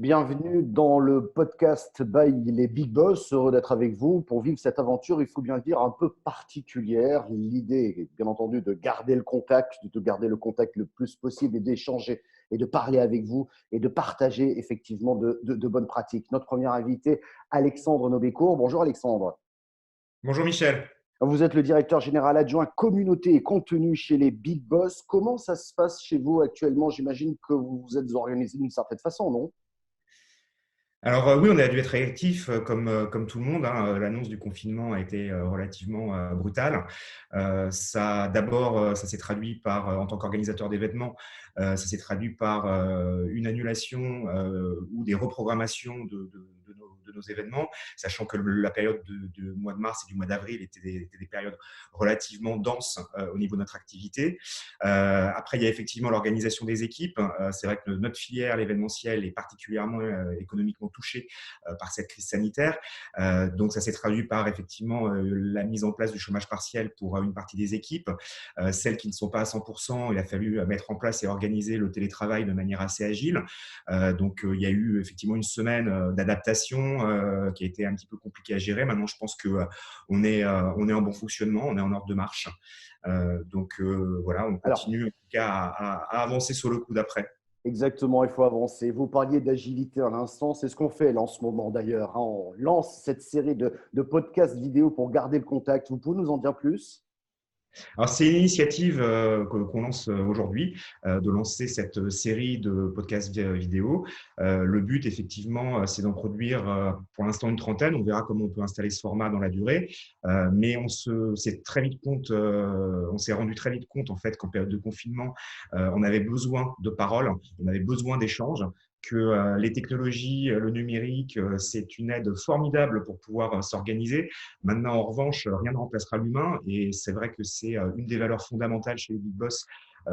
bienvenue dans le podcast by les Big Boss. Heureux d'être avec vous pour vivre cette aventure, il faut bien le dire, un peu particulière. L'idée est bien entendu de garder le contact, le plus possible et d'échanger et de parler avec vous et de partager effectivement de bonnes pratiques. Notre premier invité, Alexandre Nobécourt. Bonjour Alexandre. Bonjour Michel. Vous êtes le directeur général adjoint communauté et contenu chez les Big Boss. Comment ça se passe chez vous actuellement? J'imagine que vous vous êtes organisé d'une certaine façon, non? Alors oui, on a dû être réactif comme tout le monde, hein. L'annonce du confinement a été relativement brutale. Ça s'est traduit par, en tant qu'organisateur d'événements, ça s'est traduit par une annulation ou des reprogrammations de nos événements, sachant que la période du mois de mars et du mois d'avril étaient des périodes relativement denses au niveau de notre activité. Après, il y a effectivement l'organisation des équipes. C'est vrai que notre filière, l'événementiel, est particulièrement économiquement touchée par cette crise sanitaire. Donc, ça s'est traduit par effectivement la mise en place du chômage partiel pour une partie des équipes. Celles qui ne sont pas à 100%, il a fallu mettre en place et organiser le télétravail de manière assez agile. Donc, il y a eu effectivement une semaine d'adaptation qui a été un petit peu compliquée à gérer. Maintenant, je pense qu'on est en bon fonctionnement, on est en ordre de marche. Donc, voilà, on continue en tout cas à avancer sur le coup d'après. Exactement, il faut avancer. Vous parliez d'agilité à l'instant, c'est ce qu'on fait là en ce moment d'ailleurs, hein. On lance cette série de podcasts vidéo pour garder le contact. Vous pouvez nous en dire plus? Alors, c'est une initiative qu'on lance aujourd'hui, de lancer cette série de podcasts vidéo. Le but, effectivement, c'est d'en produire pour l'instant une trentaine. On verra comment on peut installer ce format dans la durée. Mais on s'est rendu très vite compte, en fait, qu'en période de confinement, on avait besoin de paroles, on avait besoin d'échanges, que les technologies, le numérique, c'est une aide formidable pour pouvoir s'organiser. Maintenant, en revanche, rien ne remplacera l'humain et c'est vrai que c'est une des valeurs fondamentales chez les Big Boss,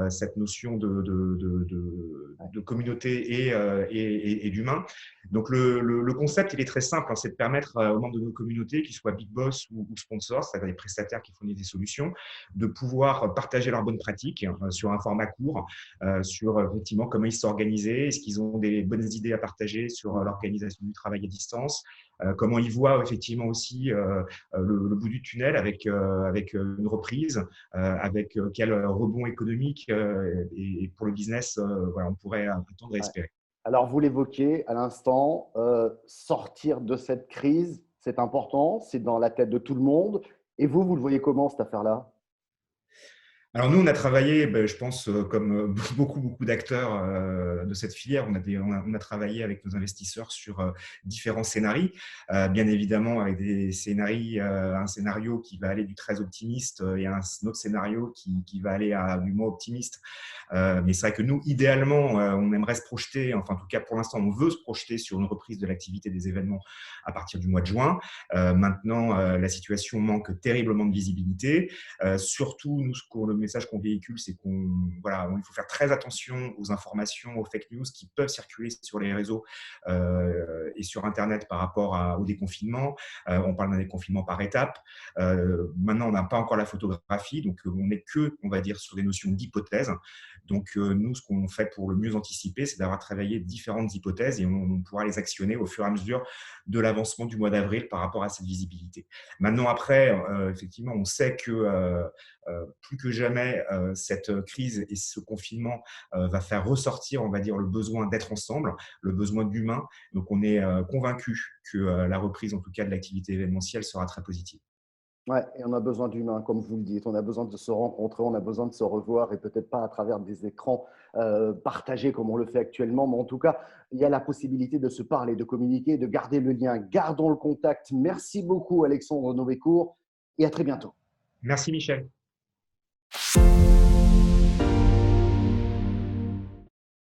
cette notion de communauté et d'humain. Donc, le concept, il est très simple, hein, c'est de permettre aux membres de nos communautés, qu'ils soient Big Boss ou sponsors, c'est-à-dire des prestataires qui fournissent des solutions, de pouvoir partager leurs bonnes pratiques sur un format court, sur effectivement comment ils s'organiser, est-ce qu'ils ont des bonnes idées à partager sur l'organisation du travail à distance, comment ils voient effectivement aussi le bout du tunnel avec une reprise, avec quel rebond économique et pour le business voilà, on pourrait attendre et Ouais. espérer. Alors, vous l'évoquez à l'instant, sortir de cette crise, c'est important, c'est dans la tête de tout le monde. Et vous le voyez comment cette affaire-là? Alors nous, on a travaillé, je pense, comme beaucoup d'acteurs de cette filière, on a travaillé avec nos investisseurs sur différents scénarios. Bien évidemment, avec des scénarios, un scénario qui va aller du très optimiste et un autre scénario qui va aller du moins optimiste. Mais c'est vrai que nous, idéalement, on aimerait se projeter, enfin en tout cas pour l'instant, on veut se projeter sur une reprise de l'activité des événements à partir du mois de juin. Maintenant, la situation manque terriblement de visibilité. Surtout, nous, le message qu'on véhicule, c'est il faut faire très attention aux informations, aux fake news qui peuvent circuler sur les réseaux et sur Internet par rapport au déconfinement. On parle d'un déconfinement par étapes. Maintenant, on n'a pas encore la photographie, donc on n'est que, on va dire, sur des notions d'hypothèses. Donc, nous, ce qu'on fait pour le mieux anticiper, c'est d'avoir travaillé différentes hypothèses et on pourra les actionner au fur et à mesure de l'avancement du mois d'avril par rapport à cette visibilité. Maintenant, après, effectivement, on sait que plus que jamais, cette crise et ce confinement va faire ressortir, on va dire, le besoin d'être ensemble, le besoin d'humain. Donc, on est convaincu que la reprise, en tout cas, de l'activité événementielle sera très positive. Ouais, et on a besoin d'humains, comme vous le dites. On a besoin de se rencontrer, on a besoin de se revoir et peut-être pas à travers des écrans partagés comme on le fait actuellement. Mais en tout cas, il y a la possibilité de se parler, de communiquer, de garder le lien. Gardons le contact. Merci beaucoup, Alexandre Nobécourt, et à très bientôt. Merci Michel.